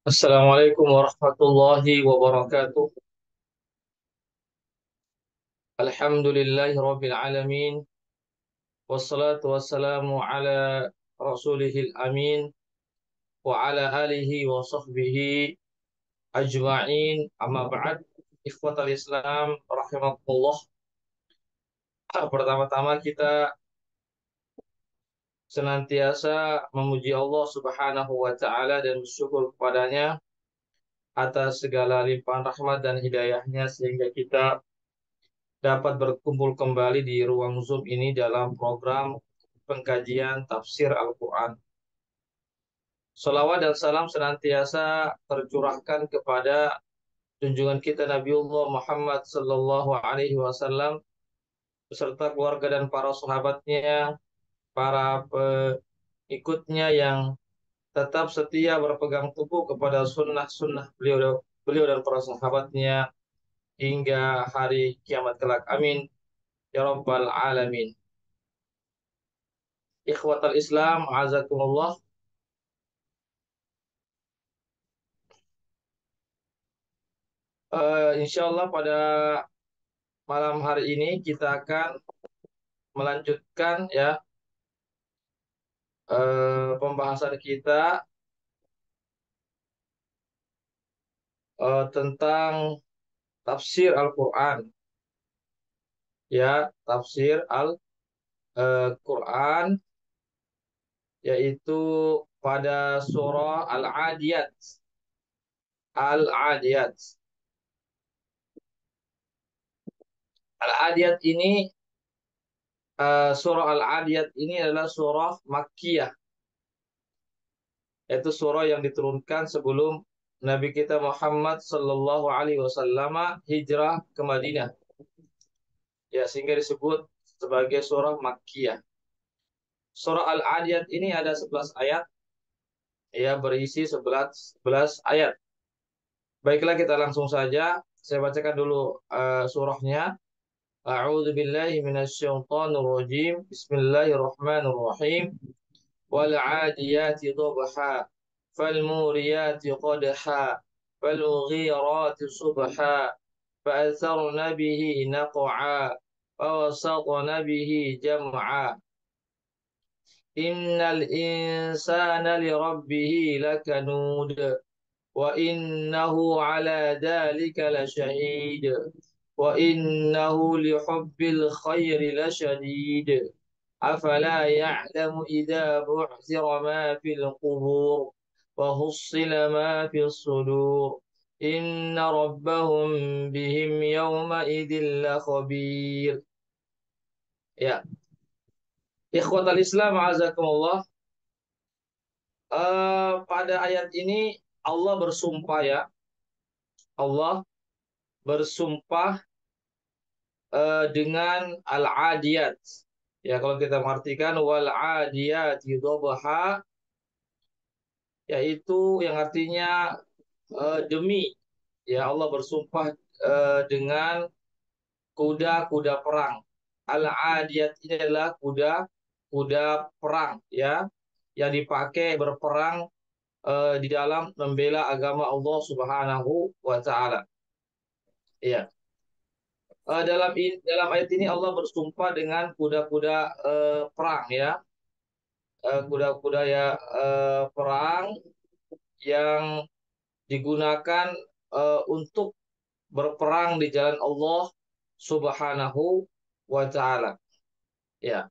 Assalamualaikum warahmatullahi wabarakatuh. Alhamdulillahi rabbil alamin. Wassalatu wassalamu ala rasulihil amin. Wa ala alihi wa sahbihi ajma'in. Amma ba'd. Ikhwatal Islam rahimakumullah. Pertama-tama kita senantiasa memuji Allah Subhanahu wa taala dan bersyukur kepadanya atas segala limpahan rahmat dan hidayahnya sehingga kita dapat berkumpul kembali di ruang Zoom ini dalam program pengkajian tafsir Al-Quran. Salawat dan salam senantiasa tercurahkan kepada junjungan kita Nabiullah Muhammad Sallallahu Alaihi Wasallam beserta keluarga dan para sahabatnya, para pengikutnya yang tetap setia berpegang teguh kepada sunnah-sunnah beliau dan para sahabatnya hingga hari kiamat kelak. Amin. Ya Rabbal Alamin. Ikhwatal Islam, azakumullah. Insya Allah pada malam hari ini kita akan melanjutkan ya pembahasan kita tentang tafsir Al-Quran ya tafsir Al-Quran yaitu pada surah Al-Adiyat. Al-Adiyat. Al-Adiyat ini surah Al-Adiyat ini adalah surah Makkiyah, yaitu surah yang diturunkan sebelum Nabi kita Muhammad Sallallahu Alaihi Wasallam hijrah ke Madinah. Ya, sehingga disebut sebagai surah Makkiyah. Surah Al-Adiyat ini ada 11 ayat, ya berisi 11 ayat. Baiklah kita langsung saja. Saya bacakan dulu surahnya. A'udzu billahi minasyaitonir rajim. Bismillahirrahmanirrahim. Wal 'adiyati dhabha fal muriyati qadha fal mughirati subha فأثرن به نقعا فوسطن به جمعا إن الإنسان لربه لكنود وإنه على ذلك لشهيد وإنه لحب الخير لشديد أفلا يعلم إذا بعثر ما في القبور وحصل ما في الصدور إن ربهم بهم يومئذ لخبير. Ya, ikhwatal Islam azakumullah. Pada ayat ini Allah bersumpah ya. Allah bersumpah dengan al-adiyat. Ya, kalau kita mengartikan wal adiyati dhabha, yaitu yang artinya demi, ya Allah bersumpah dengan kuda-kuda perang. Al-adiyat ini adalah kuda perang ya yang dipakai berperang di dalam membela agama Allah Subhanahu wa taala. Iya. Dalam ayat ini Allah bersumpah dengan kuda-kuda perang ya. Kuda-kuda ya perang yang digunakan untuk berperang di jalan Allah Subhanahu wa taala. Ya.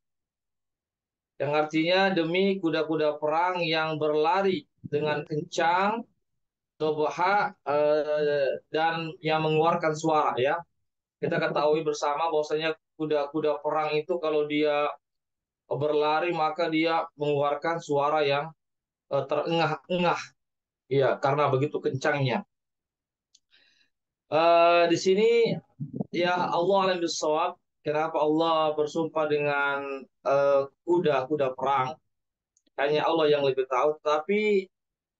Yang artinya demi kuda-kuda perang yang berlari dengan kencang, dobha dan yang mengeluarkan suara ya. Kita ketahui bersama bahwasanya kuda-kuda perang itu kalau dia berlari maka dia mengeluarkan suara yang terengah-engah ya karena begitu kencangnya. Di sini ya Allah alam bisawab, kenapa Allah bersumpah dengan kuda-kuda perang? Hanya Allah yang lebih tahu. Tapi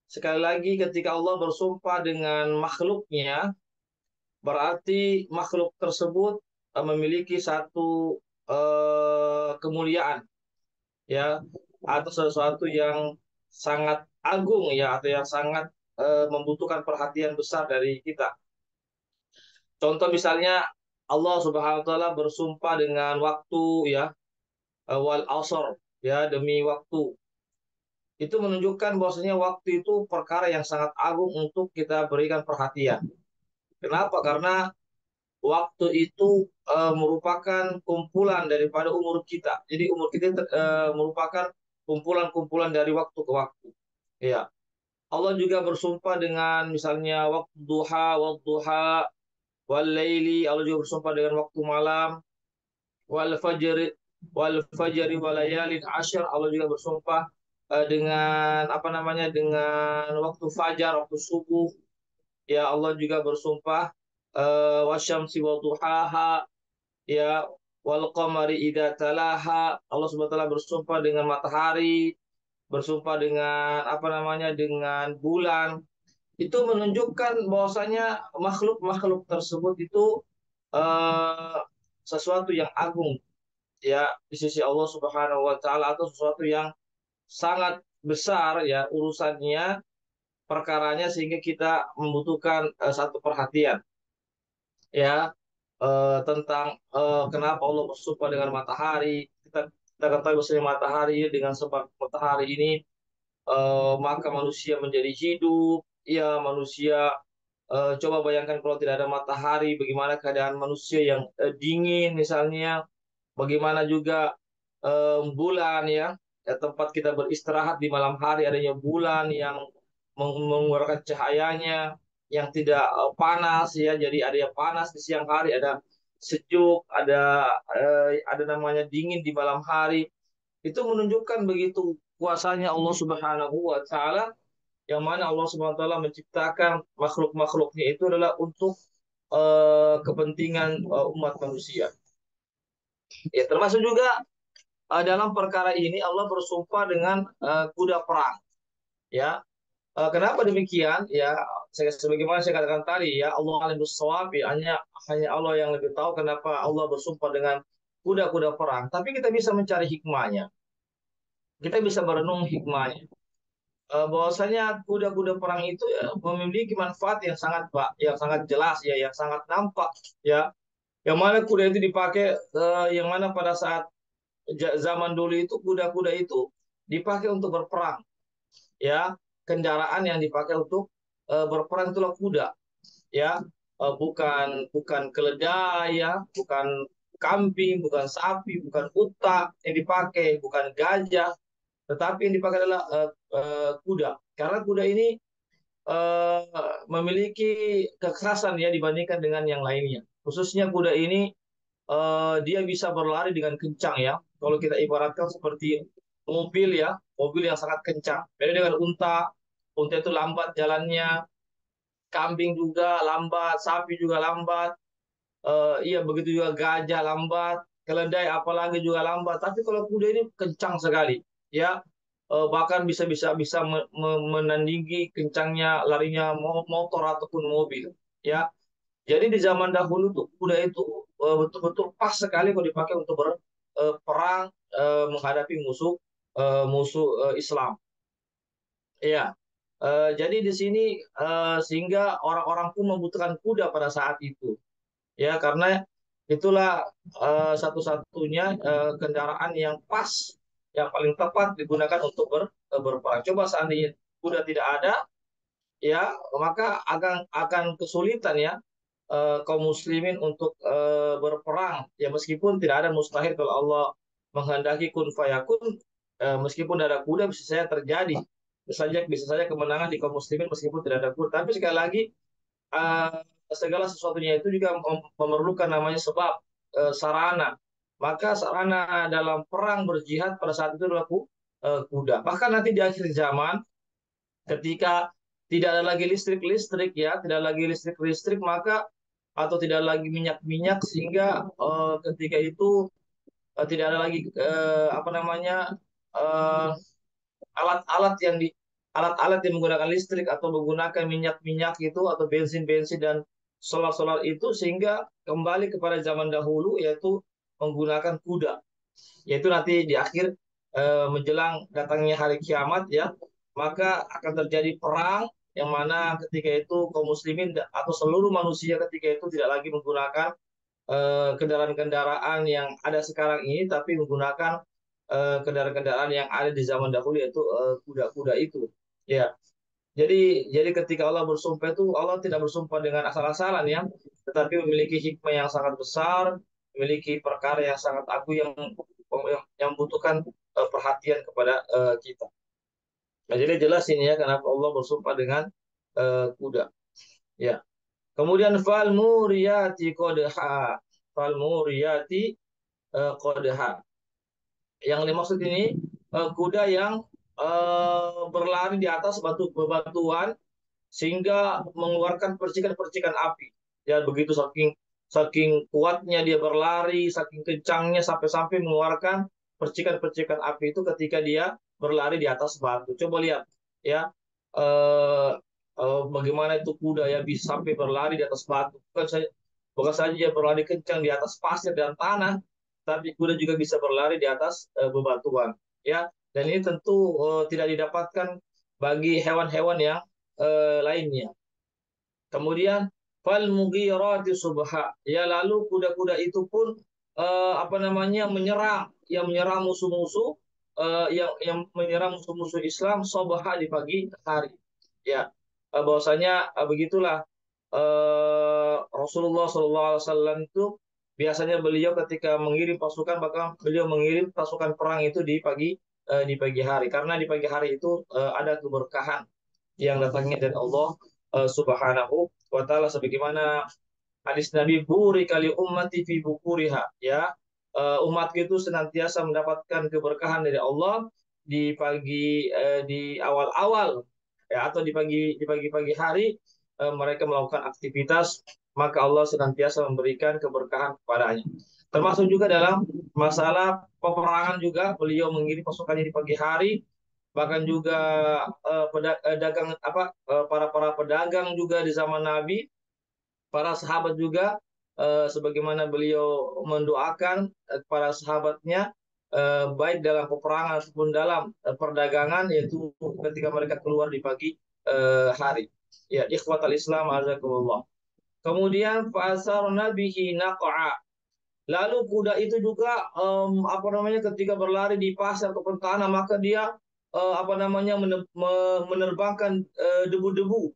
sekali lagi ketika Allah bersumpah dengan makhluknya, berarti makhluk tersebut memiliki satu kemuliaan ya atau sesuatu yang sangat agung ya atau yang sangat membutuhkan perhatian besar dari kita. Contoh misalnya Allah Subhanahu wa taala bersumpah dengan waktu ya, wal asr ya, demi waktu. Itu menunjukkan bahwasanya waktu itu perkara yang sangat agung untuk kita berikan perhatian. Kenapa? Karena waktu itu merupakan kumpulan daripada umur kita. Jadi umur kita merupakan kumpulan-kumpulan dari waktu ke waktu. Ya. Allah juga bersumpah dengan misalnya waktu duha, wal laili. Allah juga bersumpah dengan waktu malam, wal fajri, walayalin asyr. Allah juga bersumpah dengan apa namanya, dengan waktu fajar, waktu subuh. Ya, Allah juga bersumpah wasyamsi wa duhaha, ya, wal qamari idza talaha. Allah Subhanahu wa taala bersumpah dengan matahari, bersumpah dengan apa namanya, dengan bulan. Itu menunjukkan bahwasanya makhluk-makhluk tersebut itu eh, sesuatu yang agung ya di sisi Allah Subhanahu wa taala, atau sesuatu yang sangat besar ya urusannya, perkaranya, sehingga kita membutuhkan satu perhatian ya, tentang kenapa Allah bersumpah dengan matahari. Kita ketahui bahwa matahari, dengan sebab matahari ini maka manusia menjadi hidup. Ya, manusia coba bayangkan kalau tidak ada matahari, bagaimana keadaan manusia yang dingin misalnya. Bagaimana juga bulan ya, ya, tempat kita beristirahat di malam hari, adanya bulan yang mengeluarkan cahayanya yang tidak panas ya. Jadi ada yang panas di siang hari, ada sejuk, ada namanya dingin di malam hari. Itu menunjukkan begitu kuasanya Allah Subhanahu wa taala, yang mana Allah Subhanahu wa taala menciptakan makhluk-makhluknya itu adalah untuk kepentingan umat manusia. Ya, termasuk juga dalam perkara ini Allah bersumpah dengan kuda perang. Ya, kenapa demikian? Ya, sebagaimana saya katakan tadi ya, Allah alim bissawab, ya, hanya Allah yang lebih tahu kenapa Allah bersumpah dengan kuda-kuda perang. Tapi kita bisa mencari hikmahnya. Kita bisa berenung hikmahnya. Bahwasanya kuda-kuda perang itu ya, memiliki manfaat yang sangat jelas ya, yang sangat nampak ya. Yang mana kuda itu dipakai, yang mana pada saat zaman dulu itu kuda-kuda itu dipakai untuk berperang ya. Kendaraan yang dipakai untuk berperang itulah kuda ya. Bukan bukan keledai ya, bukan kambing, bukan sapi, bukan unta yang dipakai, bukan gajah, tetapi yang dipakai adalah kuda. Karena kuda ini eh, memiliki kekerasan ya dibandingkan dengan yang lainnya. Khususnya kuda ini dia bisa berlari dengan kencang ya. Kalau kita ibaratkan seperti mobil ya, mobil yang sangat kencang. Beda dengan unta. Unta itu lambat jalannya, kambing juga lambat, sapi juga lambat. Iya, begitu juga gajah lambat, keledai apalagi juga lambat. Tapi kalau kuda ini kencang sekali, ya. Bahkan bisa menandingi kencangnya larinya motor ataupun mobil, ya. Jadi di zaman dahulu tuh kuda itu betul-betul pas sekali kalau dipakai untuk berperang menghadapi musuh musuh Islam. Iya. Jadi di sini sehingga orang-orang pun membutuhkan kuda pada saat itu. Ya, karena itulah satu-satunya kendaraan yang pas, yang paling tepat digunakan untuk berperang. Coba seandainya kuda tidak ada, ya, maka akan kesulitan ya kaum muslimin untuk berperang. Ya, meskipun tidak ada mustahil kalau Allah menghendaki kun fayakun, meskipun ada kuda bisa saja terjadi. Bisa saja kemenangan di kaum muslimin meskipun tidak ada kuda. Tapi sekali lagi eh, segala sesuatunya itu juga memerlukan namanya sebab, sarana. Maka sarana dalam perang berjihad pada saat itu adalah kuda. Bahkan nanti di akhir zaman ketika tidak ada lagi listrik-listrik ya, tidak lagi listrik-listrik, maka atau tidak lagi minyak-minyak, sehingga ketika itu tidak ada lagi apa namanya, eh, alat-alat yang di alat-alat yang menggunakan listrik atau menggunakan minyak-minyak itu atau bensin-bensin dan solar-solar itu, sehingga kembali kepada zaman dahulu, yaitu menggunakan kuda. Yaitu nanti di akhir menjelang datangnya hari kiamat ya, maka akan terjadi perang yang mana ketika itu kaum muslimin atau seluruh manusia ketika itu tidak lagi menggunakan kendaraan-kendaraan yang ada sekarang ini, tapi menggunakan kendaraan-kendaraan yang ada di zaman dahulu, yaitu kuda-kuda itu. Ya, jadi ketika Allah bersumpah itu Allah tidak bersumpah dengan asal-asalan ya, tetapi memiliki hikmah yang sangat besar, memiliki perkara yang sangat agung yang membutuhkan perhatian kepada kita. Nah, jadi jelas ini ya kenapa Allah bersumpah dengan kuda. Ya. Kemudian fal muriyati qadha. Fal muriyati qadha. Yang dimaksud ini kuda yang berlari di atas bebatuan sehingga mengeluarkan percikan-percikan api. Ya begitu saking saking kuatnya dia berlari, saking kencangnya sampai-sampai mengeluarkan percikan-percikan api itu ketika dia berlari di atas batu. Coba lihat ya eh, bagaimana itu kuda ya bisa sampai berlari di atas batu. Bukan saja dia berlari kencang di atas pasir dan tanah, tapi kuda juga bisa berlari di atas bebatuan. Ya, dan ini tentu tidak didapatkan bagi hewan-hewan yang lainnya. Kemudian fal mughirati subha. Ya lalu kuda-kuda itu pun apa namanya menyerang musuh-musuh yang menyerang musuh-musuh Islam subha di pagi hari. Ya, bahwasanya begitulah Rasulullah SAW itu biasanya beliau ketika mengirim pasukan, bahkan beliau mengirim pasukan perang itu di pagi hari, karena di pagi hari itu ada keberkahan yang datangnya dari Allah Subhanahu wa taala, sebagaimana hadis Nabi buri kali ummati fi bukuriha, ya umatku itu senantiasa mendapatkan keberkahan dari Allah di awal-awal ya, atau di pagi-pagi hari mereka melakukan aktivitas, maka Allah senantiasa memberikan keberkahan kepadanya. Termasuk juga dalam masalah peperangan juga beliau mengirim pasukannya di pagi hari, bahkan juga dagang para para pedagang juga di zaman Nabi, para sahabat juga sebagaimana beliau mendoakan para sahabatnya baik dalam peperangan ataupun dalam perdagangan, yaitu ketika mereka keluar di pagi hari. Ya, ikhwatal Islam azakumullah. Kemudian fasarna bihi naq'a. Lalu kuda itu juga apa namanya ketika berlari di pasir ataupun tanah, maka dia apa namanya menerbangkan debu-debu.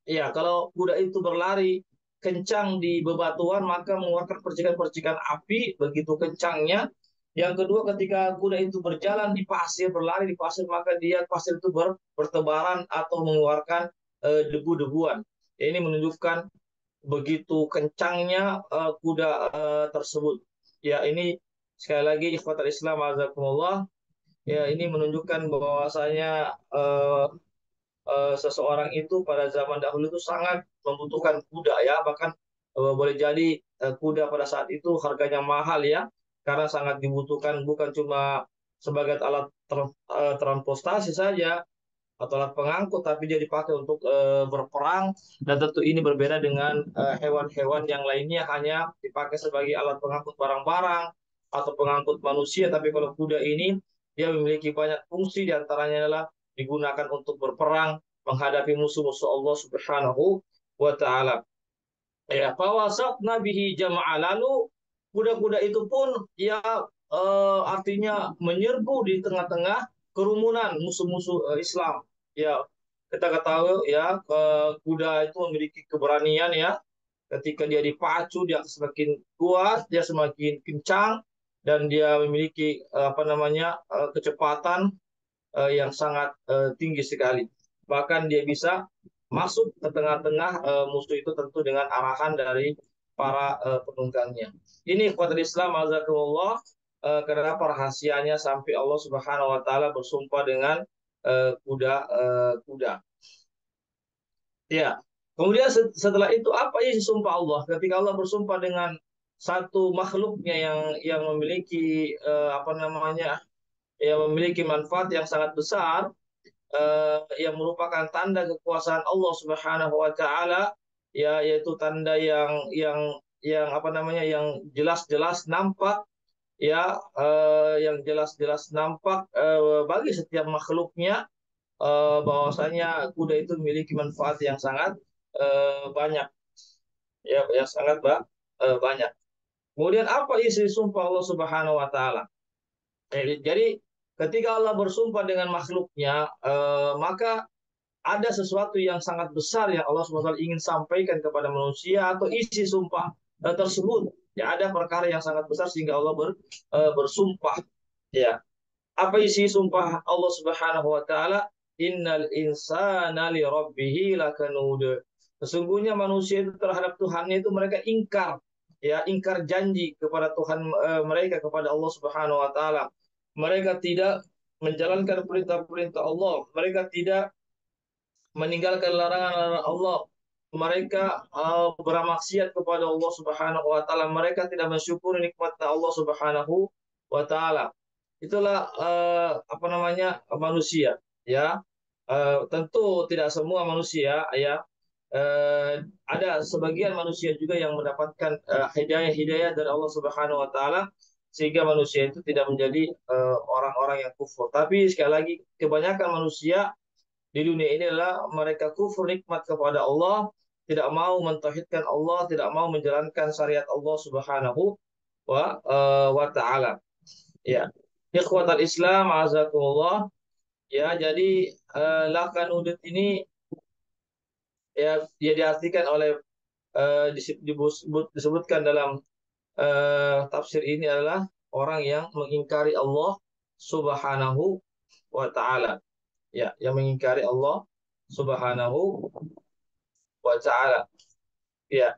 Ya, kalau kuda itu berlari kencang di bebatuan, maka mengeluarkan percikan-percikan api begitu kencangnya. Yang kedua, ketika kuda itu berjalan di pasir, berlari di pasir, maka dia pasir itu bertebaran atau mengeluarkan debu-debuan. Ya, ini menunjukkan begitu kencangnya kuda tersebut. Ya, ini sekali lagi ikhwatal Islam azakumullah. Ya, ini menunjukkan bahwasanya seseorang itu pada zaman dahulu itu sangat membutuhkan kuda ya, bahkan boleh jadi kuda pada saat itu harganya mahal ya, karena sangat dibutuhkan bukan cuma sebagai alat transportasi saja atau alat pengangkut, tapi dia dipakai untuk berperang, dan tentu ini berbeda dengan hewan-hewan yang lainnya hanya dipakai sebagai alat pengangkut barang-barang atau pengangkut manusia, tapi kalau kuda ini dia memiliki banyak fungsi, diantaranya adalah digunakan untuk berperang menghadapi musuh-musuh Allah Subhanahu wa taala. Ya, fawasatna bihi jama'a, lalu kuda-kuda itu pun ya artinya menyerbu di tengah-tengah kerumunan musuh-musuh Islam. Ya, kita ketahui ya kuda itu memiliki keberanian ya. Ketika dia dipacu, dia semakin kuat, dia semakin kencang, dan dia memiliki apa namanya kecepatan yang sangat tinggi sekali. Bahkan dia bisa masuk ke tengah-tengah musuh itu tentu dengan arahan dari para penunggangnya. Ini kuat Islam azakumullah, kenapa rahasianya sampai Allah Subhanahu wa taala bersumpah dengan kuda. Ya. Kemudian setelah itu apa isi sumpah Allah? Ketika Allah bersumpah dengan satu makhluknya yang memiliki apa namanya? Yang memiliki manfaat yang sangat besar, yang merupakan tanda kekuasaan Allah Subhanahu wa taala, ya, yaitu tanda yang apa namanya yang jelas-jelas nampak, ya yang jelas-jelas nampak bagi setiap makhluknya, bahwasanya kuda itu memiliki manfaat yang sangat banyak, ya, yang sangat banyak. Kemudian apa isi sumpah Allah Subhanahu wa taala? Jadi ketika Allah bersumpah dengan makhluknya, maka ada sesuatu yang sangat besar yang Allah SWT ingin sampaikan kepada manusia, atau isi sumpah tersebut. Ya, ada perkara yang sangat besar sehingga Allah bersumpah. Ya, apa isi sumpah Allah Subhanahu wa taala? Innal insana li rabbih lakanud. Sesungguhnya manusia itu terhadap Tuhannya itu mereka ingkar, ya, ingkar janji kepada Tuhan mereka, kepada Allah Subhanahu wa taala. Mereka tidak menjalankan perintah-perintah Allah, mereka tidak meninggalkan larangan-larangan Allah, mereka bermaksiat kepada Allah Subhanahu wa taala, mereka tidak mensyukuri nikmat Allah Subhanahu wa taala. Itulah apa namanya, manusia, ya. Tentu tidak semua manusia, ya. Ada sebagian manusia juga yang mendapatkan hidayah-hidayah dari Allah Subhanahu wa taala, sehingga manusia itu tidak menjadi orang-orang yang kufur. Tapi sekali lagi, kebanyakan manusia di dunia ini adalah mereka kufur nikmat kepada Allah, tidak mau mentauhidkan Allah, tidak mau menjalankan syariat Allah Subhanahu wa taala. Ya. Ikhwatal Islam, azakumullah. Ya, jadi lakan udut ini, ya, dia diartikan oleh disebutkan dalam tafsir ini adalah orang yang mengingkari Allah Subhanahu wa taala. Ya, yang mengingkari Allah Subhanahu wa taala. Ya,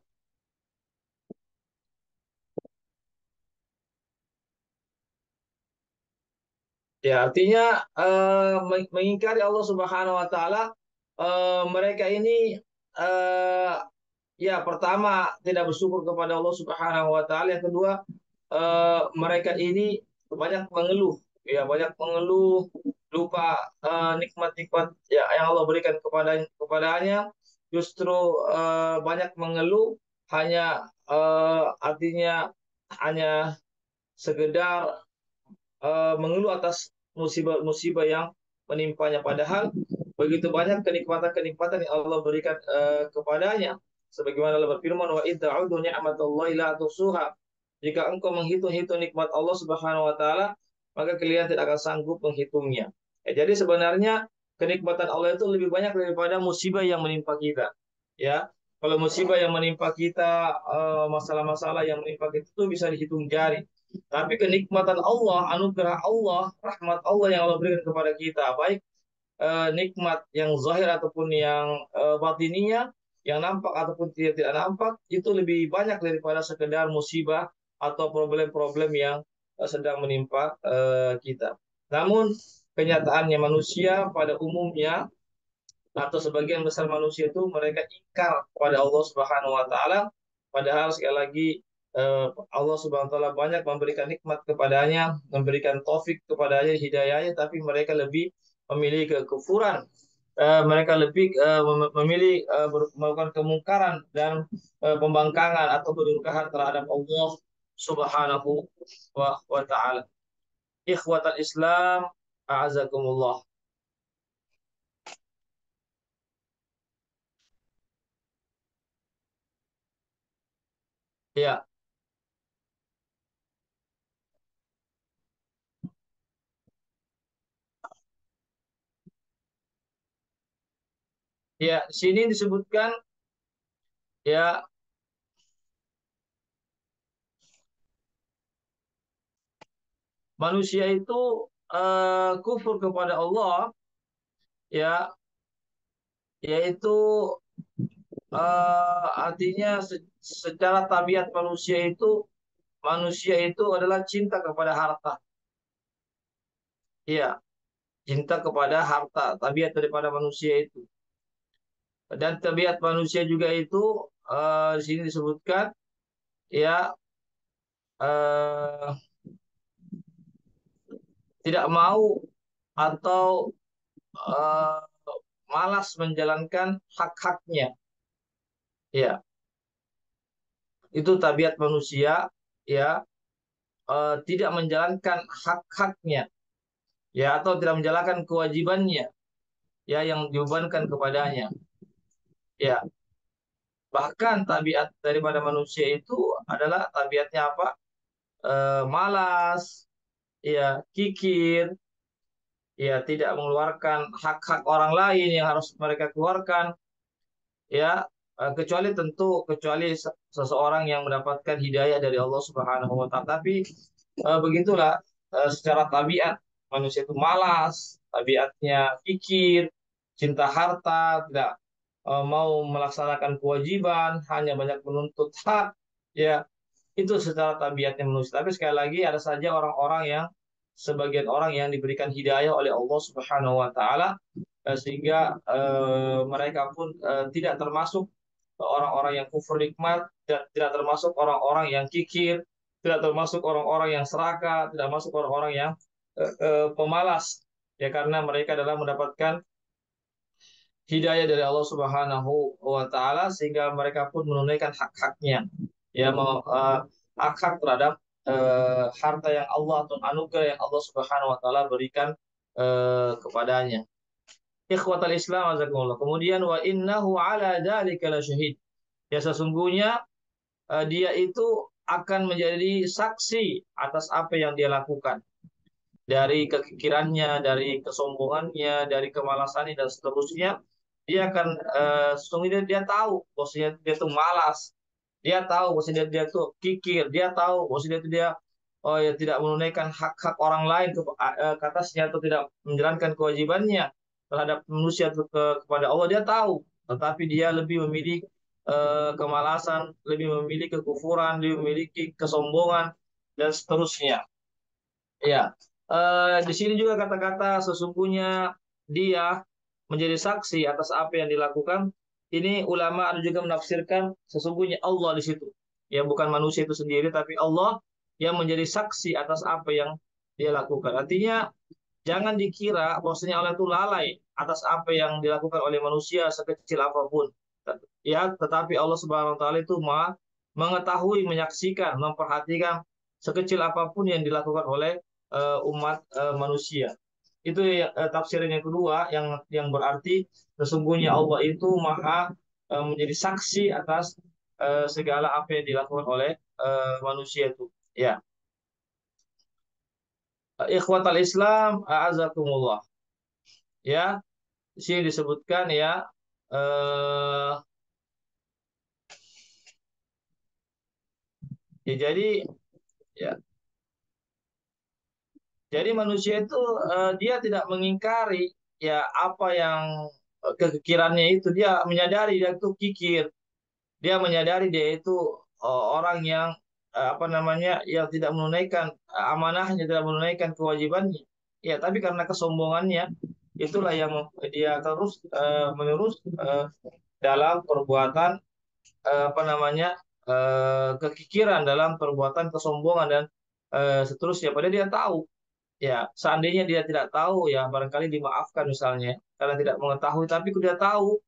ya, artinya mengingkari Allah Subhanahu wa taala, mereka ini eh, ya, pertama tidak bersyukur kepada Allah Subhanahu wa taala, yang kedua mereka ini banyak mengeluh, ya, banyak mengeluh, lupa nikmat-nikmat, ya, yang Allah berikan kepadanya, justru banyak mengeluh, hanya artinya hanya sekedar mengeluh atas musibah-musibah yang menimpanya, padahal begitu banyak kenikmatan-kenikmatan yang Allah berikan kepadanya, sebagaimana Allah berfirman, wa idza ta'udu ni'matallahi la tuhsuha. Jika engkau menghitung-hitung nikmat Allah Subhanahu wa taala, maka kalian tidak akan sanggup menghitungnya. Ya, jadi sebenarnya kenikmatan Allah itu lebih banyak daripada musibah yang menimpa kita, ya. Kalau musibah yang menimpa kita, masalah-masalah yang menimpa kita itu bisa dihitung jari. Tapi kenikmatan Allah, anugerah Allah, rahmat Allah yang Allah berikan kepada kita, baik nikmat yang zahir ataupun yang batininya, yang nampak ataupun tidak nampak, itu lebih banyak daripada sekedar musibah atau problem-problem yang sedang menimpa kita. Namun kenyataannya, manusia pada umumnya atau sebagian besar manusia itu mereka ingkar kepada Allah Subhanahu wa taala, padahal sekali lagi Allah Subhanahu wa taala banyak memberikan nikmat kepadanya, memberikan taufik kepadanya, hidayahnya, tapi mereka lebih memilih kekufuran. Mereka lebih memilih melakukan kemungkaran dan pembangkangan atau kedurhakaan terhadap Allah Subhanahu wa taala. Ikhwatal Islam, a'azakumullah. Ya, ya, sini disebutkan, ya, manusia itu kufur kepada Allah, ya, yaitu artinya secara tabiat manusia itu adalah cinta kepada harta, ya, cinta kepada harta, tabiat daripada manusia itu. Dan tabiat manusia juga itu di sini disebutkan, ya, eh, tidak mau atau eh, malas menjalankan hak-haknya, ya, itu tabiat manusia, ya, tidak menjalankan hak-haknya, ya, atau tidak menjalankan kewajibannya, ya yang dibebankan kepadanya. Ya, bahkan tabiat daripada manusia itu adalah tabiatnya apa? Malas, ya, kikir, ya, tidak mengeluarkan hak-hak orang lain yang harus mereka keluarkan, ya, kecuali seseorang yang mendapatkan hidayah dari Allah Subhanahu wa taala. Tapi begitulah secara tabiat manusia itu malas, tabiatnya kikir, cinta harta, tidak mau melaksanakan kewajiban, hanya banyak menuntut hak, ya, itu secara tabiatnya manusia. Tapi sekali lagi ada saja sebagian orang yang diberikan hidayah oleh Allah Subhanahu wa taala, sehingga mereka pun tidak termasuk orang-orang yang kufur nikmat, tidak termasuk orang-orang yang kikir, tidak termasuk orang-orang yang serakah, tidak masuk orang-orang yang pemalas, ya, karena mereka adalah mendapatkan hidayah dari Allah Subhanahu wa taala, sehingga mereka pun menunaikan hak-haknya, ya, hak-hak terhadap harta yang Allah atau anugerah yang Allah Subhanahu wa taala berikan kepadanya. Ikhwatal Islam azakumullah. Kemudian wa innahu ala dzalika lasyahid. Ya, sesungguhnya dia itu akan menjadi saksi atas apa yang dia lakukan. Dari kekikirannya, dari kesombongannya, dari kemalasannya dan seterusnya, dia akan sesungguhnya dia tahu bahwasanya dia itu malas. Dia tahu bahwasanya dia itu kikir, dia tahu bahwasanya dia oh ya tidak menunaikan hak-hak orang lain ke atasnya, atau tidak menjalankan kewajibannya terhadap manusia kepada Allah, dia tahu, tetapi dia lebih memilih kemalasan, lebih memilih kekufuran, lebih memiliki kesombongan dan seterusnya. Ya, di sini juga kata-kata sesungguhnya dia menjadi saksi atas apa yang dilakukan. Ini ulama ada juga menafsirkan sesungguhnya Allah di situ. Ya, bukan manusia itu sendiri, tapi Allah yang menjadi saksi atas apa yang dia lakukan. Artinya, jangan dikira bahwasanya Allah itu lalai atas apa yang dilakukan oleh manusia sekecil apapun. Ya, tetapi Allah Subhanahu wa taala itu Maha mengetahui, menyaksikan, memperhatikan sekecil apapun yang dilakukan oleh umat manusia. Itu tafsiran yang kedua yang berarti sesungguhnya Allah itu Maha menjadi saksi atas segala apa yang dilakukan oleh manusia itu. Ya. Ikhwatal Islam, a'azakumullah. Ya, di sini disebutkan, ya, eh ya ya jadi manusia itu dia tidak mengingkari, ya, apa yang kekirannya itu, dia menyadari dia itu kikir, dia menyadari dia itu orang yang apa namanya, yang tidak menunaikan amanahnya, tidak menunaikan kewajibannya. Ya, tapi karena kesombongannya itulah yang dia terus menerus dalam perbuatan apa namanya, kekikiran, dalam perbuatan kesombongan dan seterusnya. Padahal dia tahu, ya, seandainya dia tidak tahu, ya, barangkali dimaafkan misalnya karena tidak mengetahui, tapi dia tahu,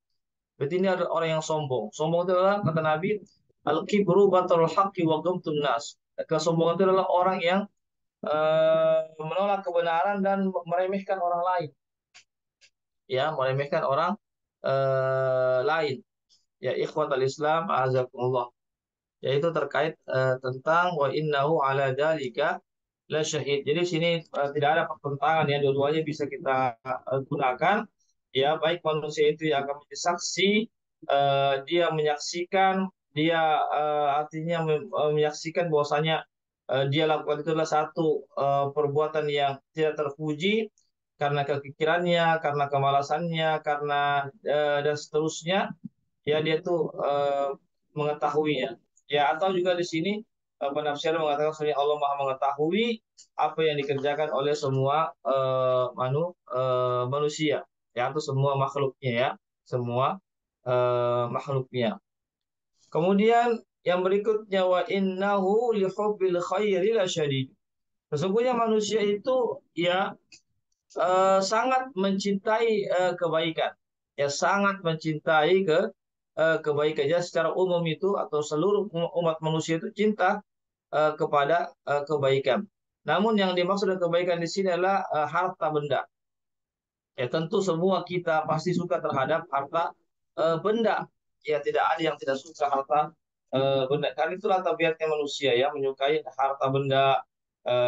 berarti ini adalah orang yang sombong. Sombong itu adalah, kata Nabi, al-kibru batarul haqqi wa ghamtun nas. Kesombongan itu adalah orang yang menolak kebenaran dan meremehkan orang lain, ya, meremehkan orang lain. Ya, ikhwatal Islam, azakumullah. Yaitu terkait tentang wa innahu ala dzalika la syahid. Jadi sini tidak ada pertentangan, ya, dua-duanya bisa kita gunakan, ya, baik manusia itu yang akan menjadi saksi, dia menyaksikan, dia artinya menyaksikan bahwasanya dia lakukan itu adalah satu perbuatan yang tidak terpuji karena kekikirannya, karena kemalasannya, karena dan seterusnya, ya, dia tuh mengetahuinya. Ya, atau juga di sini penafsiran mengatakan sebenarnya Allah Maha mengetahui apa yang dikerjakan oleh semua manusia, ya, atau semua makhluknya, ya, semua makhluknya. Kemudian yang berikutnya wa innahu li hubbil khairi lasyadid. Sesungguhnya manusia itu, ya, sangat mencintai kebaikan, ya, sangat mencintai kebaikan. Ya, secara umum itu atau seluruh umat manusia itu cinta kepada kebaikan. Namun yang dimaksud dengan kebaikan di sini adalah harta benda. Ya tentu semua kita pasti suka terhadap harta benda. Ya tidak ada yang tidak suka harta benda. Karena itulah tabiatnya manusia ya menyukai harta benda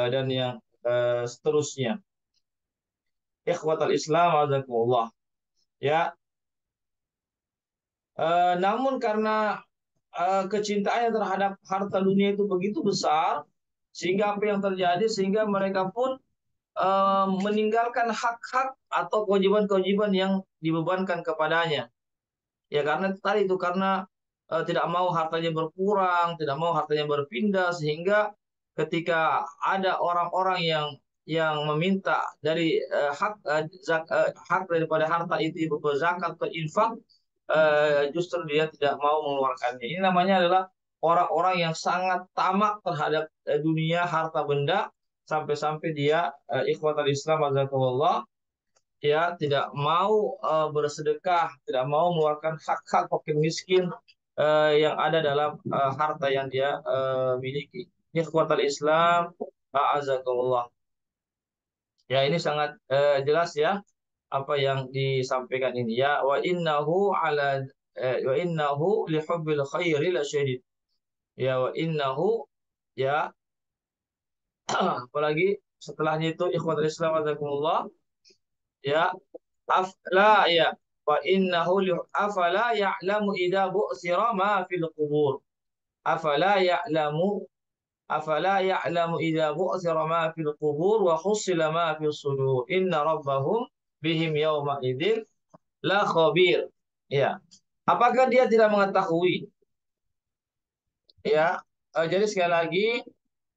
dan yang seterusnya. Ikhwatal Islam azakumullah. Ya, namun karena kecintaannya terhadap harta dunia itu begitu besar, sehingga apa yang terjadi sehingga mereka pun meninggalkan hak-hak atau kewajiban-kewajiban yang dibebankan kepadanya. Ya karena tadi itu karena tidak mau hartanya berkurang, tidak mau hartanya berpindah sehingga ketika ada orang-orang yang meminta dari hak daripada harta itu berupa zakat atau infak, justru dia tidak mau mengeluarkannya. Ini namanya adalah orang-orang yang sangat tamak terhadap dunia harta benda sampai-sampai dia ikhwatal Islam azakumullah ya tidak mau bersedekah, tidak mau mengeluarkan hak-hak fakir miskin yang ada dalam harta yang dia miliki. Ini kekuatan Islam, azakumullah. Ya ini sangat jelas ya apa yang disampaikan ini ya wa innahu li hubbil khairi lasyadid. Ya wa innahu ya apalagi setelahnya itu ikhwatul Islam azakumullah ya la ya wa innahu afala ya'lamu idza bu'sira ma fil qubur afala ya'lamu idza bu'sira ma fil qubur wa husila ma fil sudur inna rabbahum bihim yawma idzin la khabir ya apakah dia tidak mengetahui ya jadi sekali lagi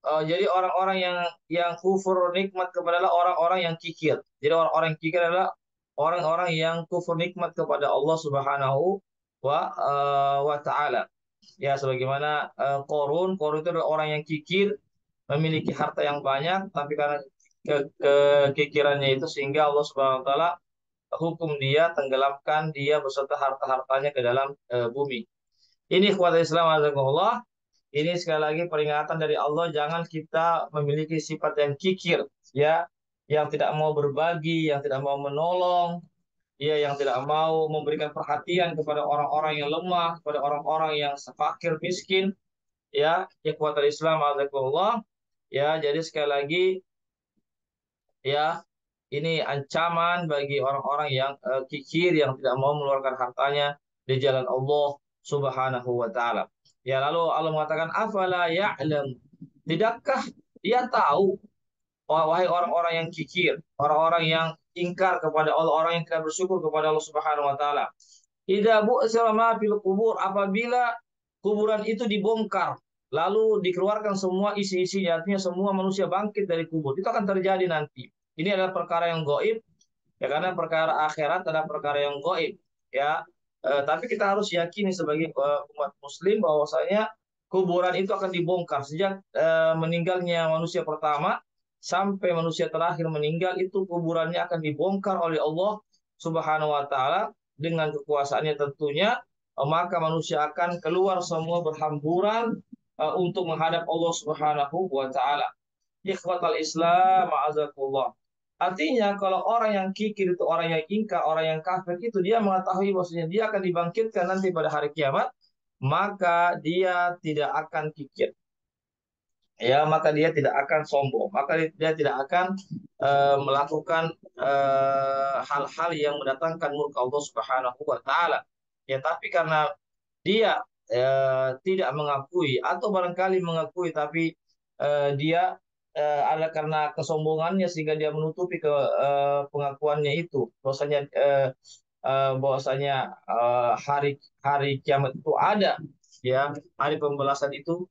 jadi orang-orang yang kufur nikmat kepada Allah orang-orang yang kikir. Jadi orang-orang yang kikir adalah orang-orang yang kufur nikmat kepada Allah Subhanahu wa taala. Ya sebagaimana Qarun itu adalah orang yang kikir, memiliki harta yang banyak tapi karena kekikirannya itu sehingga Allah Subhanahu wa taala hukum dia tenggelamkan dia beserta harta-hartanya ke dalam bumi. Ini kuat Islam azzakumullah. Ini sekali lagi peringatan dari Allah, jangan kita memiliki sifat yang kikir, ya, yang tidak mau berbagi, yang tidak mau menolong, ya, yang tidak mau memberikan perhatian kepada orang-orang yang lemah, kepada orang-orang yang fakir miskin, ya, ikhwatul Islam azakumullah. Ya, jadi sekali lagi, ya, ini ancaman bagi orang-orang yang kikir, yang tidak mau mengeluarkan hartanya di jalan Allah Subhanahu wa taala. Ya, lalu Allah mengatakan afala ya'lam. Tidakkah dia tahu wahai orang-orang yang kikir, orang-orang yang ingkar kepada Allah, orang yang tidak bersyukur kepada Allah Subhanahu wa taala. Idza bu'sira ma fil qubur apabila kuburan itu dibongkar lalu dikeluarkan semua isi-isinya artinya semua manusia bangkit dari kubur. Itu akan terjadi nanti. Ini adalah perkara yang gaib ya karena perkara akhirat adalah perkara yang gaib ya. Tapi kita harus yakini sebagai umat muslim bahwasanya kuburan itu akan dibongkar sejak meninggalnya manusia pertama sampai manusia terakhir meninggal itu kuburannya akan dibongkar oleh Allah Subhanahu wa taala dengan kekuasaannya tentunya maka manusia akan keluar semua berhamburan untuk menghadap Allah Subhanahu wa taala. Ikhwatal Islam, ma'azakullah. Artinya kalau orang yang kikir itu orang yang ingkar, orang yang kafir itu dia mengetahui bahwasanya dia akan dibangkitkan nanti pada hari kiamat, maka dia tidak akan kikir. Ya, maka dia tidak akan sombong, maka dia tidak akan melakukan hal-hal yang mendatangkan murka Allah Subhanahu wa taala. Ya, tapi karena dia tidak mengakui atau barangkali mengakui tapi dia ada karena kesombongannya sehingga dia menutupi pengakuannya itu bahwasanya hari hari kiamat itu ada ya hari pembalasan itu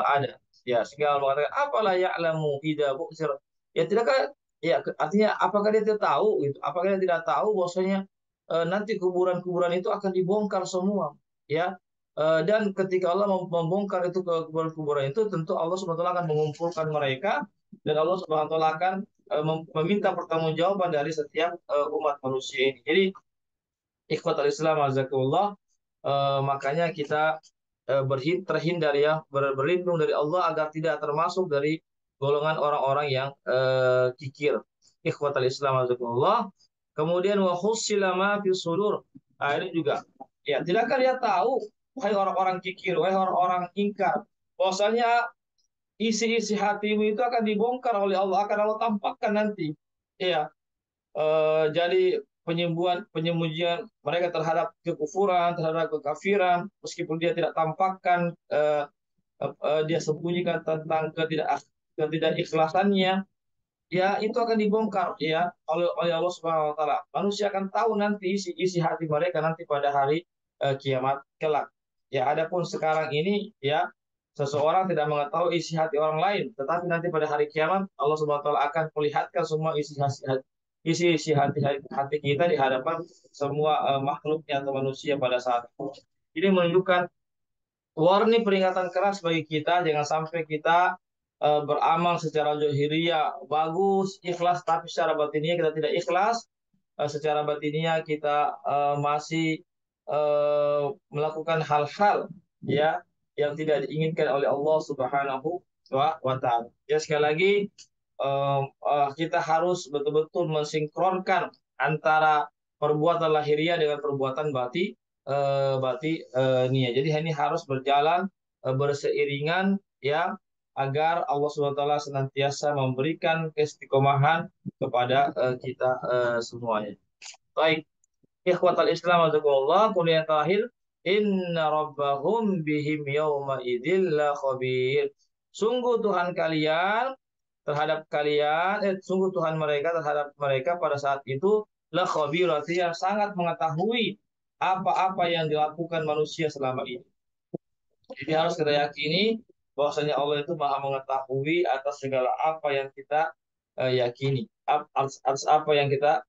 ada ya sehingga Allah mengatakan apalah ya'lamu idza bu'sir ya tidakkah ya artinya apakah dia tidak tahu gitu apakah dia tidak tahu bahwasanya nanti kuburan-kuburan itu akan dibongkar semua ya. Dan ketika Allah membongkar itu ke kuburan-kuburan itu, tentu Allah SWT akan mengumpulkan mereka dan Allah SWT akan meminta pertanggungjawaban dari setiap umat manusia ini. Jadi ikhwatul Islam azakumullah makanya kita terhindar ya berlindung dari Allah agar tidak termasuk dari golongan orang-orang yang kikir. Ikhwatul Islam azakumullah Kemudian wa hussila ma fi sudur. Nah, ini juga. Ya, tidakkah dia tahu, wahai orang-orang kikir, wahai orang-orang ingkar, bahwasanya isi-isi hatimu itu akan dibongkar oleh Allah, akan Allah tampakkan nanti. Ya, jadi penyembunyian mereka terhadap kekufuran, terhadap kekafiran, meskipun dia tidak tampakkan, dia sembunyikan tentang ketidakikhlasannya, ya itu akan dibongkar ya oleh Allah Subhanahu wa taala. Manusia akan tahu nanti isi hati mereka nanti pada hari kiamat kelak. Ya, adapun sekarang ini ya seseorang tidak mengetahui isi hati orang lain, tetapi nanti pada hari kiamat Allah Subhanahu wa taala akan perlihatkan semua isi hati kita di hadapan semua makhluknya atau manusia pada saat itu. Ini menunjukkan warni peringatan keras bagi kita, jangan sampai kita beramal secara zahiriyah bagus, ikhlas, tapi secara batinnya kita tidak ikhlas. Secara batinnya kita masih melakukan hal-hal ya yang tidak diinginkan oleh Allah Subhanahu wa taala. Ya, sekali lagi kita harus betul-betul mensinkronkan antara perbuatan lahiriah dengan perbuatan nia. Jadi ini harus berjalan berseiringan ya agar Allah Subhanahu wa taala senantiasa memberikan keistiqomahan kepada kita semuanya. Baik, ikhwatal Islam wazakumullah, kemudian yang terakhir, inna rabbahum bihim yawma idzil la khabir. Sungguh Tuhan kalian terhadap kalian, sungguh Tuhan mereka terhadap mereka pada saat itu la khabir, artinya sangat mengetahui apa-apa yang dilakukan manusia selama ini. Jadi harus kita yakini bahwasanya Allah itu Maha mengetahui atas segala apa yang kita yakini, atas apa yang kita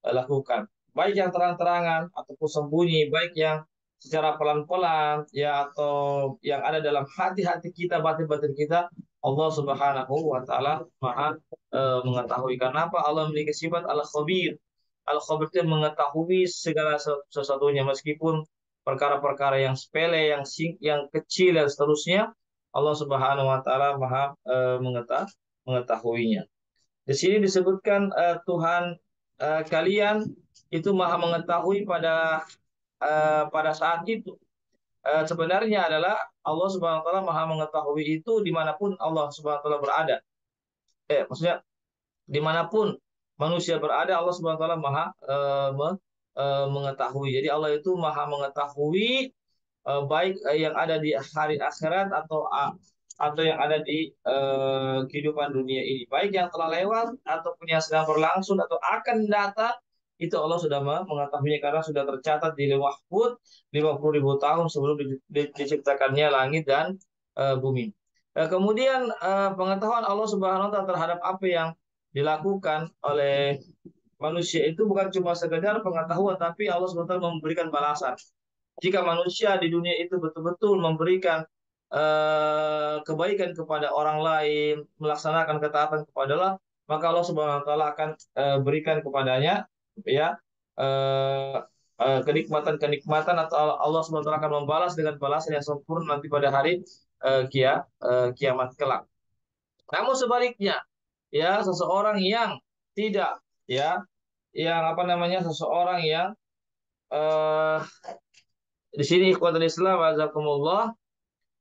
lakukan. Baik yang terang-terangan ataupun sembunyi, baik yang secara pelan-pelan ya atau yang ada dalam hati-hati kita, batin-batin kita, Allah Subhanahu wa taala Maha mengetahui. Karena apa? Allah memiliki sifat al-khabir. Al-khabir itu mengetahui segala sesuatunya, meskipun perkara-perkara yang sepele, yang kecil dan seterusnya, Allah Subhanahu wa taala Maha mengetahuinya. Di sini disebutkan Tuhan kalian itu Maha mengetahui pada saat itu. Sebenarnya adalah Allah Subhanahu wa taala Maha mengetahui itu dimanapun Allah Subhanahu wa taala berada. Maksudnya dimanapun manusia berada, Allah Subhanahu wa taala Maha mengetahui. Jadi Allah itu Maha mengetahui baik yang ada di hari akhirat atau yang ada di kehidupan dunia ini, baik yang telah lewat ataupun yang sedang berlangsung atau akan datang, itu Allah sudah mengetahuinya karena sudah tercatat di Lauh Mahfuz 50.000 tahun sebelum diciptakannya langit dan bumi. Kemudian pengetahuan Allah Subhanahu wa taala terhadap apa yang dilakukan oleh manusia itu bukan cuma sekedar pengetahuan, tapi Allah Subhanahu wa taala memberikan balasan. Jika manusia di dunia itu betul-betul memberikan kebaikan kepada orang lain, melaksanakan ketaatan kepada Allah, maka Allah Subhanahu wa taala akan berikan kepadanya ya kenikmatan-kenikmatan, atau Allah Subhanahu wa taala akan membalas dengan balasan yang sempurna nanti pada hari kiamat kelak. Namun sebaliknya, ya seseorang yang tidak ya yang apa namanya seseorang yang eh, di sini ikhwatul Islam azakumullah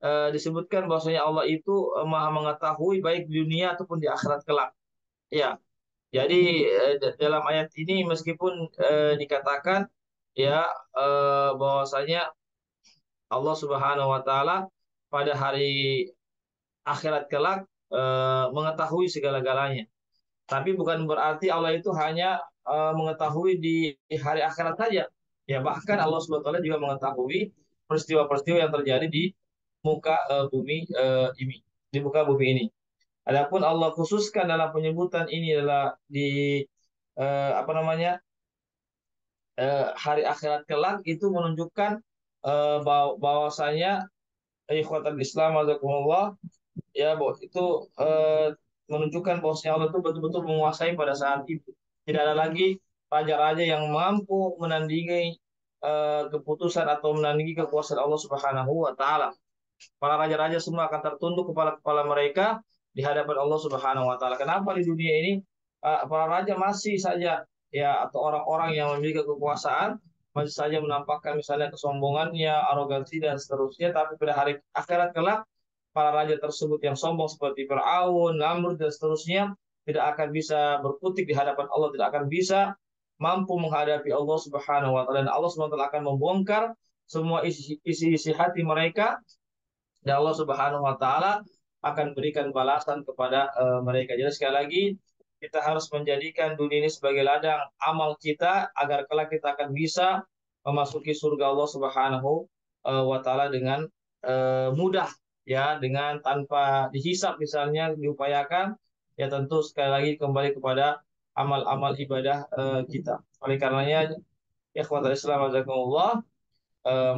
disebutkan bahwasanya Allah itu Maha mengetahui baik di dunia ataupun di akhirat kelak. Ya. Jadi dalam ayat ini meskipun dikatakan ya bahwasanya Allah Subhanahu wa taala pada hari akhirat kelak mengetahui segala-galanya. Tapi bukan berarti Allah itu hanya mengetahui di hari akhirat saja. Ya, bahkan Allah Subhanahu wa taala juga mengetahui peristiwa-peristiwa yang terjadi di muka bumi ini, di muka bumi ini. Adapun Allah khususkan dalam penyebutan ini adalah di apa namanya hari akhirat kelak, itu menunjukkan bahwasanya ikhwatul Islam azakumullah ya bahwa itu menunjukkan bahwasanya Allah itu betul-betul menguasai pada saat itu. Tidak ada lagi raja-raja yang mampu menandingi keputusan atau menandingi kekuasaan Allah Subhanahu wa taala. Para raja-raja semua akan tertunduk kepala-kepala mereka di hadapan Allah Subhanahu wa taala. Kenapa di dunia ini para raja masih saja ya atau orang-orang yang memiliki kekuasaan masih saja menampakkan misalnya kesombongannya, arogansi dan seterusnya, tapi pada hari akhirat kelak para raja tersebut yang sombong seperti Firaun, Namrud dan seterusnya tidak akan bisa berkutik di hadapan Allah, tidak akan bisa mampu menghadapi Allah Subhanahu wa taala, dan Allah Subhanahu wa taala akan membongkar semua isi hati mereka, dan Allah Subhanahu wa taala akan berikan balasan kepada mereka. Jadi sekali lagi kita harus menjadikan dunia ini sebagai ladang amal kita agar kelak kita akan bisa memasuki surga Allah Subhanahu wa taala dengan mudah, ya, dengan tanpa dihisap misalnya diupayakan, ya tentu sekali lagi kembali kepada amal-amal ibadah kita. Oleh karenanya ikhwatul Islam azakumullah,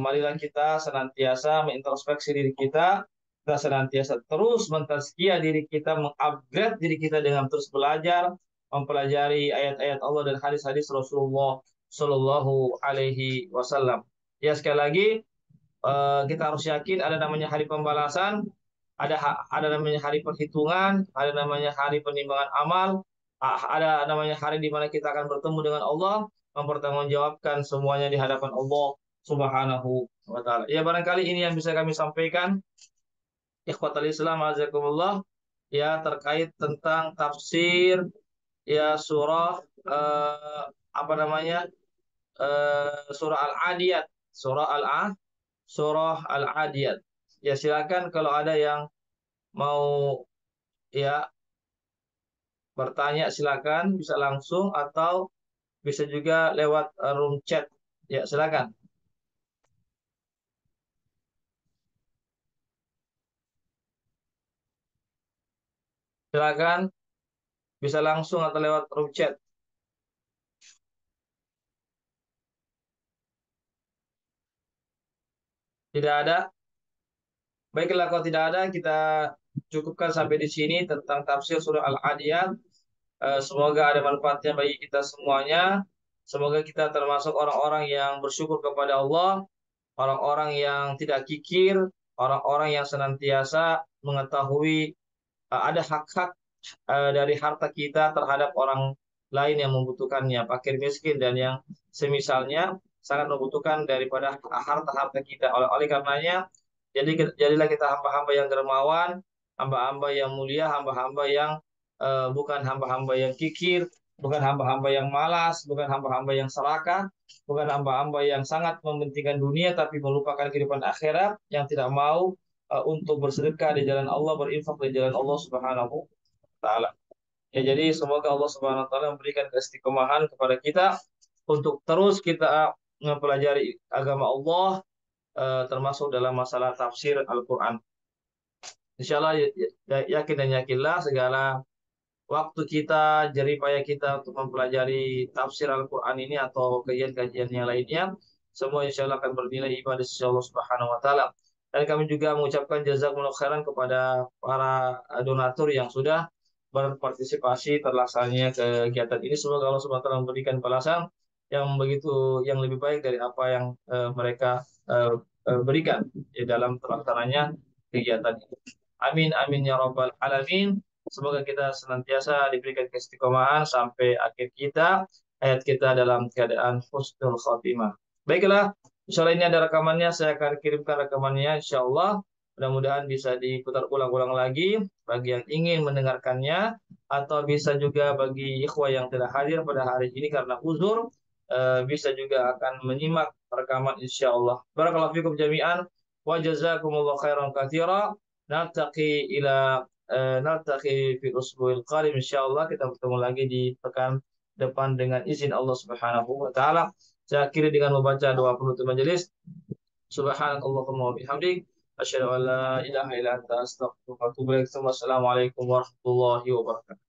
marilah kita senantiasa mengintrospeksi diri kita senantiasa terus mentazkiyah diri kita, mengupgrade diri kita dengan terus belajar, mempelajari ayat-ayat Allah dan hadis-hadis Rasulullah Shallallahu Alaihi Wasallam. Ya sekali lagi kita harus yakin ada namanya hari pembalasan, ada namanya hari perhitungan, ada namanya hari penimbangan amal, ada namanya hari di mana kita akan bertemu dengan Allah, mempertanggungjawabkan semuanya di hadapan Allah Subhanahu wa taala. Ya barangkali ini yang bisa kami sampaikan ikhwatal Islam azakumullah, ya terkait tentang tafsir ya surah apa namanya? Surah Al-Adiyat, surah Al-Adiyat. Ya silakan kalau ada yang mau ya bertanya silakan, bisa langsung atau bisa juga lewat room chat. Ya silakan. Silakan bisa langsung atau lewat room chat. Tidak ada. Baiklah kalau tidak ada kita cukupkan sampai di sini tentang tafsir surah Al-Adiyat. Semoga ada manfaatnya bagi kita semuanya. Semoga kita termasuk orang-orang yang bersyukur kepada Allah, orang-orang yang tidak kikir, orang-orang yang senantiasa mengetahui ada hak-hak dari harta kita terhadap orang lain yang membutuhkannya, fakir miskin dan yang semisalnya sangat membutuhkan daripada harta-harta kita. Oleh karenanya, jadilah kita hamba-hamba yang dermawan, hamba-hamba yang mulia, hamba-hamba yang bukan hamba-hamba yang kikir, bukan hamba-hamba yang malas, bukan hamba-hamba yang serakah, bukan hamba-hamba yang sangat mementingkan dunia tapi melupakan kehidupan akhirat, yang tidak mau untuk bersedekah di jalan Allah, berinfak di jalan Allah Subhanahu wa taala. Ya, jadi semoga Allah Subhanahu wa taala memberikan keistiqomahan kepada kita untuk terus kita mempelajari agama Allah, termasuk dalam masalah tafsir Al-Qur'an. Insya Allah yakin dan yakinlah segala waktu kita, jerih payah kita untuk mempelajari tafsir Al-Quran ini atau kajian-kajian yang lainnya, semua insya Allah akan bernilai ibadah sisi Allah Subhanahu wa taala. Dan kami juga mengucapkan jazakumullah khairan kepada para donatur yang sudah berpartisipasi terlaksananya kegiatan ini. Semoga Allah Subhanahu wa taala memberikan balasan yang lebih baik dari apa yang mereka berikan di dalam terlaksananya kegiatan ini. Amin amin ya rabbal alamin. Semoga kita senantiasa diberikan keistiqomahan sampai akhir hayat kita dalam keadaan husnul khotimah. Baiklah, insya Allah ini ada rekamannya, saya akan kirimkan rekamannya insya Allah. Mudah-mudahan bisa diputar ulang-ulang lagi bagi yang ingin mendengarkannya, atau bisa juga bagi ikhwah yang tidak hadir pada hari ini karena uzur, bisa juga akan menyimak rekaman insya Allah. Barakallahu fikum jami'an wa jazakumullah khairan katsira. Naltaqi ila naltaqi fi usbu'il qadim insyaallah, kita bertemu lagi di pekan depan dengan izin Allah Subhanahu wa taala. Saya akhiri dengan membaca doa penutup majelis. Subhanakallahumma wa bihamdik asyhadu an la ilaha illa anta astaghfiruka wa atubu ilaik. Wassalamualaikum warahmatullahi wabarakatuh.